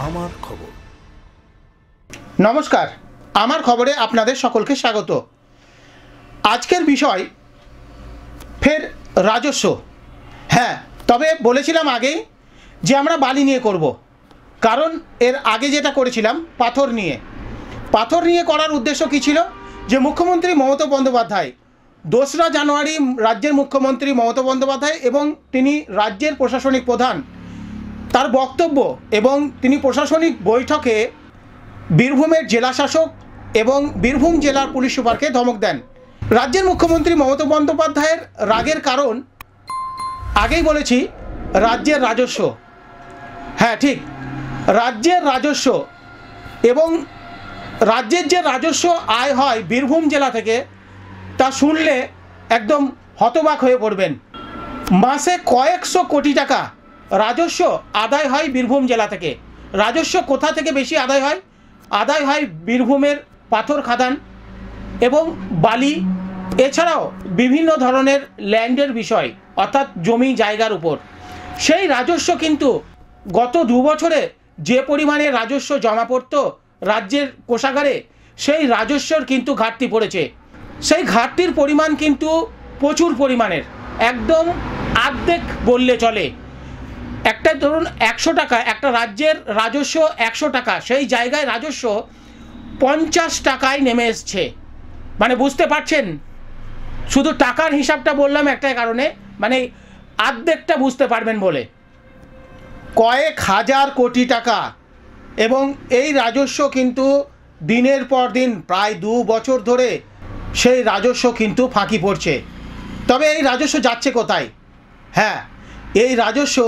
আমার খবর। নমস্কার, আমার খবরে আপনাদের সকলকে স্বাগত। আজকের বিষয় ফের রাজস্ব। হ্যাঁ, তবে বলেছিলাম আগেই যে আমরা বালি নিয়ে করব, কারণ এর আগে যেটা করেছিলাম পাথর নিয়ে করার উদ্দেশ্য কী ছিল, যে মুখ্যমন্ত্রী মমতা বন্দ্যোপাধ্যায় 2রা জানুয়ারি রাজ্যের মুখ্যমন্ত্রী মমতা বন্দ্যোপাধ্যায় এবং তিনি রাজ্যের প্রশাসনিক প্রধান তার বক্তব্য এবং তিনি প্রশাসনিক বৈঠকে বীরভূমের জেলাশাসক এবং বীরভূম জেলার পুলিশ সুপারকে ধমক দেন। রাজ্যের মুখ্যমন্ত্রী মমতা বন্দ্যোপাধ্যায়ের রাগের কারণ আগেই বলেছি, রাজ্যের রাজস্ব। হ্যাঁ ঠিক, রাজ্যের রাজস্ব এবং রাজ্যের যে রাজস্ব আয় হয় বীরভূম জেলা থেকে, তা শুনলে একদম হতবাক হয়ে পড়বেন। মাসে কয়েকশো কোটি টাকা রাজস্ব আদায় হয় বীরভূম জেলা থেকে। রাজস্ব কোথা থেকে বেশি আদায় হয়? আদায় হয় বীরভূমের পাথর খাদান এবং বালি, এছাড়াও বিভিন্ন ধরনের ল্যান্ডের বিষয়, অর্থাৎ জমি জায়গার উপর। সেই রাজস্ব কিন্তু গত 2 বছরে যে পরিমাণে রাজস্ব জমা পড়তো রাজ্যের কোষাগারে, সেই রাজস্বর কিন্তু ঘাটতি পড়েছে। সেই ঘাটতির পরিমাণ কিন্তু প্রচুর পরিমাণের, একদম অর্ধেক বললে চলে। একটা ধরুন 100 টাকা, একটা রাজ্যের রাজস্ব 100 টাকা, সেই জায়গায় রাজস্ব 50 টাকায় নেমে এসছে। মানে বুঝতে পারছেন, শুধু টাকার হিসাবটা বললাম একটাই কারণে, মানে অর্ধেকটা বুঝতে পারবেন বলে। কয়েক হাজার কোটি টাকা, এবং এই রাজস্ব কিন্তু দিনের পর দিন প্রায় 2 বছর ধরে সেই রাজস্ব কিন্তু ফাঁকি পড়ছে। তবে এই রাজস্ব যাচ্ছে কোথায়? হ্যাঁ, এই রাজস্ব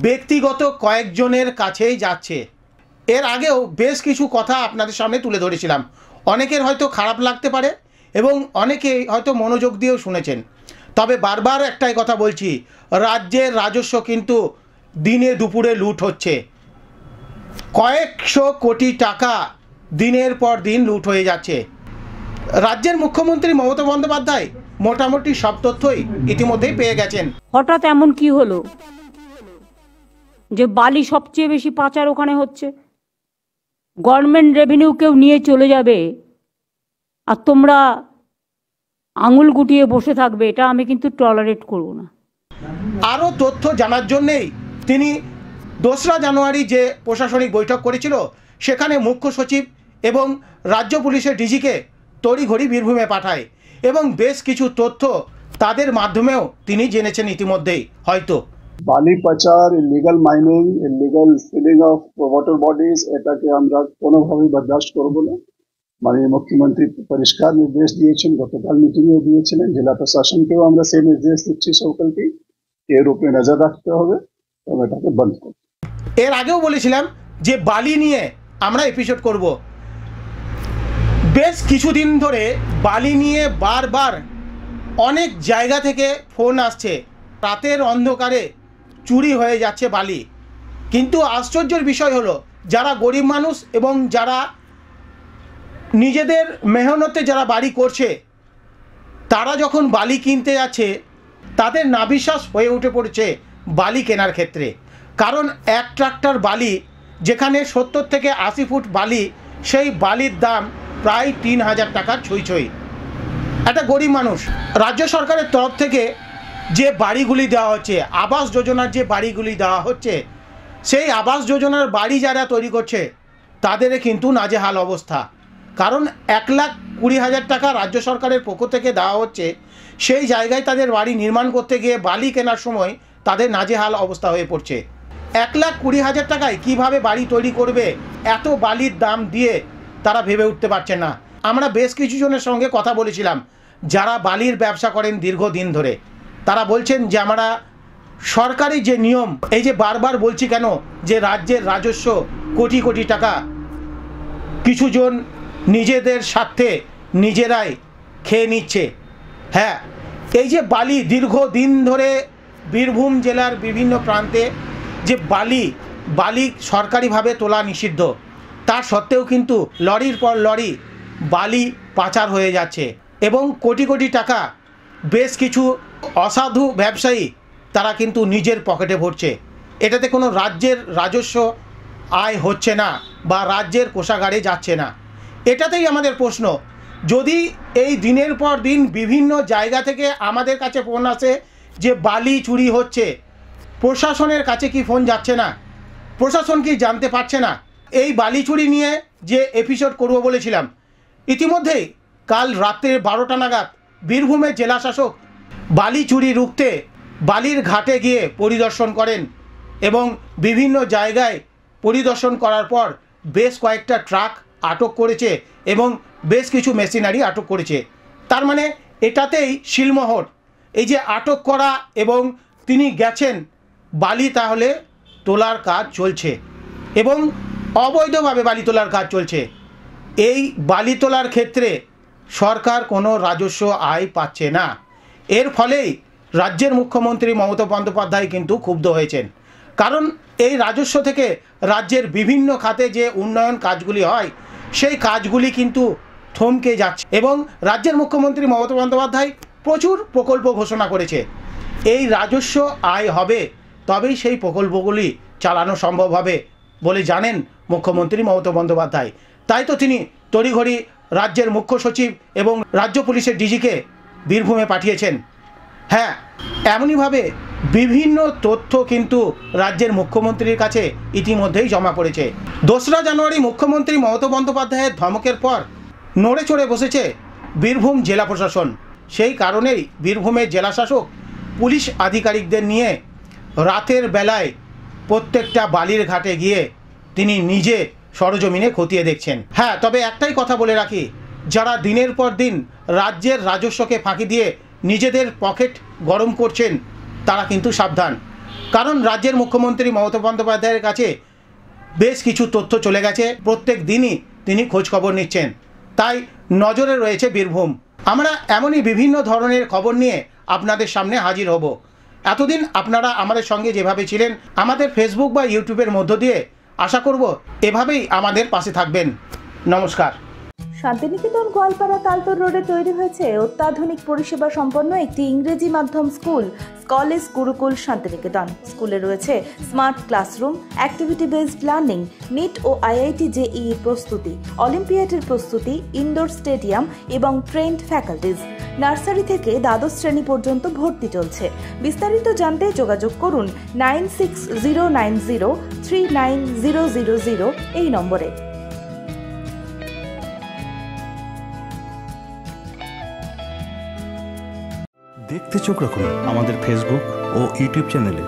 ব্যক্তিগত কয়েকজনের কাছেই যাচ্ছে। এর আগেও বেশ কিছু কথা আপনাদের সামনে তুলে ধরেছিলাম, অনেকের হয়তো খারাপ লাগতে পারে এবং অনেকে হয়তো মনোযোগ দিয়েও শুনেছেন। তবে বারবার একটাই কথা বলছি, রাজ্যের রাজস্ব কিন্তু দিনে দুপুরে লুট হচ্ছে। কয়েকশো কোটি টাকা দিনের পর দিন লুট হয়ে যাচ্ছে। রাজ্যের মুখ্যমন্ত্রী মমতা বন্দ্যোপাধ্যায় মোটামুটি সব তথ্যই ইতিমধ্যেই পেয়ে গেছেন। হঠাৎ এমন কি হলো যে বালি সবচেয়ে বেশি পাচার ওখানে হচ্ছে? গভর্নমেন্ট রেভিনিউ কেউ নিয়ে চলে যাবে আর তোমরা আঙুল গুটিয়ে বসে থাকবে, এটা আমি কিন্তু টলারেট করব না। আরও তথ্য জানার জন্যেই তিনি 2রা জানুয়ারি যে প্রশাসনিক বৈঠক করেছিল, সেখানে মুখ্য সচিব এবং রাজ্য পুলিশের ডিজিকে তড়িঘড়ি বীরভূমে পাঠায় এবং বেশ কিছু তথ্য তাদের মাধ্যমেও তিনি জেনেছেন ইতিমধ্যেই হয়তো। বালি পাচার, illegal mining, illegal filling of water bodies, এটাকে আমরা কোনোভাবেই বরদাস্ত করব না। মাননীয় মুখ্যমন্ত্রী পরিষ্কার নির্দেশ দিয়েছেন, গতকাল মিটিংয়ে দিয়েছিলেন। জেলা প্রশাসনকেও আমরা সেই নির্দেশ দিচ্ছি সকলকেই, এর উপরে নজর রাখতে হবে এবং এটাকে বন্ধ করতে। এর আগেও বলেছিলাম যে বালি নিয়ে আমরা এপিসোড করব। বেশ কিছুদিন ধরে বালি নিয়ে বারবার অনেক জায়গা থেকে ফোন আসছে, রাতের অন্ধকারে চুরি হয়ে যাচ্ছে বালি। কিন্তু আশ্চর্যের বিষয় হলো, যারা গরিব মানুষ এবং যারা নিজেদের মেহনতে যারা বাড়ি করছে, তারা যখন বালি কিনতে যাচ্ছে, তাদের নাবিশ্বাস হয়ে উঠে পড়ছে বালি কেনার ক্ষেত্রে। কারণ 1 ট্রাক্টর বালি, যেখানে 70 থেকে 80 ফুট বালি, সেই বালির দাম প্রায় 3000 টাকার ছুঁই। একটা গরিব মানুষ, রাজ্য সরকারের তরফ থেকে যে বাড়িগুলি দেওয়া হচ্ছে, আবাস যোজনার যে বাড়িগুলি দেওয়া হচ্ছে, সেই আবাস যোজনার বাড়ি যারা তৈরি করছে তাদের কিন্তু নাজেহাল অবস্থা। কারণ 1,20,000 টাকা রাজ্য সরকারের পক্ষ থেকে দেওয়া হচ্ছে, সেই জায়গায় তাদের বাড়ি নির্মাণ করতে গিয়ে বালি কেনার সময় তাদের নাজেহাল অবস্থা হয়ে পড়ছে। 1,20,000 টাকায় কীভাবে বাড়ি তৈরি করবে, এত বালির দাম দিয়ে তারা ভেবে উঠতে পারছে না। আমরা বেশ কিছু জনের সঙ্গে কথা বলেছিলাম যারা বালির ব্যবসা করেন দীর্ঘদিন ধরে। তারা বলছেন যে আমরা সরকারি যে নিয়ম, এই যে বারবার বলছি কেন যে রাজ্যের রাজস্ব কোটি কোটি টাকা, কিছুজন নিজেদের স্বার্থে নিজেরাই খেয়ে নিচ্ছে। হ্যাঁ, এই যে বালি দীর্ঘদিন ধরে বীরভূম জেলার বিভিন্ন প্রান্তে যে বালি সরকারিভাবে তোলা নিষিদ্ধ, তা সত্ত্বেও কিন্তু লরির পর লরি বালি পাচার হয়ে যাচ্ছে এবং কোটি কোটি টাকা বেশ কিছু অসাধু ব্যবসায়ী তারা কিন্তু নিজের পকেটে ভরছে। এটাতে কোনো রাজ্যের রাজস্ব আয় হচ্ছে না বা রাজ্যের কোষাগারে যাচ্ছে না। এটাতেই আমাদের প্রশ্ন, যদি এই দিনের পর দিন বিভিন্ন জায়গা থেকে আমাদের কাছে ফোন আসে যে বালি চুরি হচ্ছে, প্রশাসনের কাছে কি ফোন যাচ্ছে না? প্রশাসন কি জানতে পারছে না? এই বালি চুরি নিয়ে যে এপিসোড করব বলেছিলাম, ইতিমধ্যেই কাল রাত্রে 12টা নাগাদ বীরভূমের জেলা শাসক বালি চুরি রুখতে বালির ঘাটে গিয়ে পরিদর্শন করেন এবং বিভিন্ন জায়গায় পরিদর্শন করার পর বেশ কয়েকটা ট্রাক আটক করেছে এবং বেশ কিছু মেশিনারি আটক করেছে। তার মানে এটাতেই শিলমোহর, এই যে আটক করা এবং তিনি গেছেন, বালি তাহলে তোলার কাজ চলছে এবং অবৈধভাবে বালি তোলার কাজ চলছে। এই বালি তোলার ক্ষেত্রে সরকার কোনো রাজস্ব আয় পাচ্ছে না। এর ফলেই রাজ্যের মুখ্যমন্ত্রী মমতা বন্দ্যোপাধ্যায় কিন্তু ক্ষুব্ধ হয়েছেন, কারণ এই রাজস্ব থেকে রাজ্যের বিভিন্ন খাতে যে উন্নয়ন কাজগুলি হয় সেই কাজগুলি কিন্তু থমকে যাচ্ছে এবং রাজ্যের মুখ্যমন্ত্রী মমতা বন্দ্যোপাধ্যায় প্রচুর প্রকল্প ঘোষণা করেছে। এই রাজস্ব আয় হবে তবেই সেই প্রকল্পগুলি চালানো সম্ভব হবে বলে জানেন মুখ্যমন্ত্রী মমতা বন্দ্যোপাধ্যায়। তাই তো তিনি তড়িঘড়ি রাজ্যের মুখ্য সচিব এবং রাজ্য পুলিশের ডিজিকে বীরভূমে পাঠিয়েছেন। হ্যাঁ, এমনইভাবে বিভিন্ন তথ্য কিন্তু রাজ্যের মুখ্যমন্ত্রীর কাছে ইতিমধ্যেই জমা পড়েছে। 2রা জানুয়ারি মুখ্যমন্ত্রী মমতা বন্দ্যোপাধ্যায়ের ধমকের পর নড়ে চড়ে বসেছে বীরভূম জেলা প্রশাসন। সেই কারণেই বীরভূমের জেলা শাসক পুলিশ আধিকারিকদের নিয়ে রাতের বেলায় প্রত্যেকটা বালির ঘাটে গিয়ে তিনি নিজে সরজমিনে খতিয়ে দেখছেন। হ্যাঁ, তবে একটাই কথা বলে রাখি, যারা দিনের পর দিন রাজ্যের রাজস্বকে ফাঁকি দিয়ে নিজেদের পকেট গরম করছেন তারা কিন্তু সাবধান, কারণ রাজ্যের মুখ্যমন্ত্রী মমতা বন্দ্যোপাধ্যায়ের কাছে বেশ কিছু তথ্য চলে গেছে। প্রত্যেক দিনই তিনি খোঁজখবর নিচ্ছেন, তাই নজরে রয়েছে বীরভূম। আমরা এমনই বিভিন্ন ধরনের খবর নিয়ে আপনাদের সামনে হাজির হব। এতদিন আপনারা আমাদের সঙ্গে যেভাবে ছিলেন আমাদের ফেসবুক বা ইউটিউবের মধ্য দিয়ে, আশা করব এভাবেই আমাদের পাশে থাকবেন। নমস্কার। শান্তিনিকেতন গোয়ালপাড়া তালতর রোডে তৈরি হয়েছে অত্যাধুনিক পরিষেবা সম্পন্ন একটি ইংরেজি মাধ্যম স্কুল, কলেজ গুরুকুল শান্তিনিকেতন। স্কুলে রয়েছে smart classroom, activity based learning, NEET ও আইআইটি জেইই প্রস্তুতি, অলিম্পিয়াডের প্রস্তুতি, ইনডোর স্টেডিয়াম এবং ট্রেন্ড ফ্যাকাল্টিজ। নার্সারি থেকে দ্বাদশ শ্রেণী পর্যন্ত ভর্তি চলছে। বিস্তারিত জানতে যোগাযোগ করুন 9609039000 এই নম্বরে। দেখতে চোখ রাখুন আমাদের ফেসবুক ও ইউটিউব চ্যানেলে।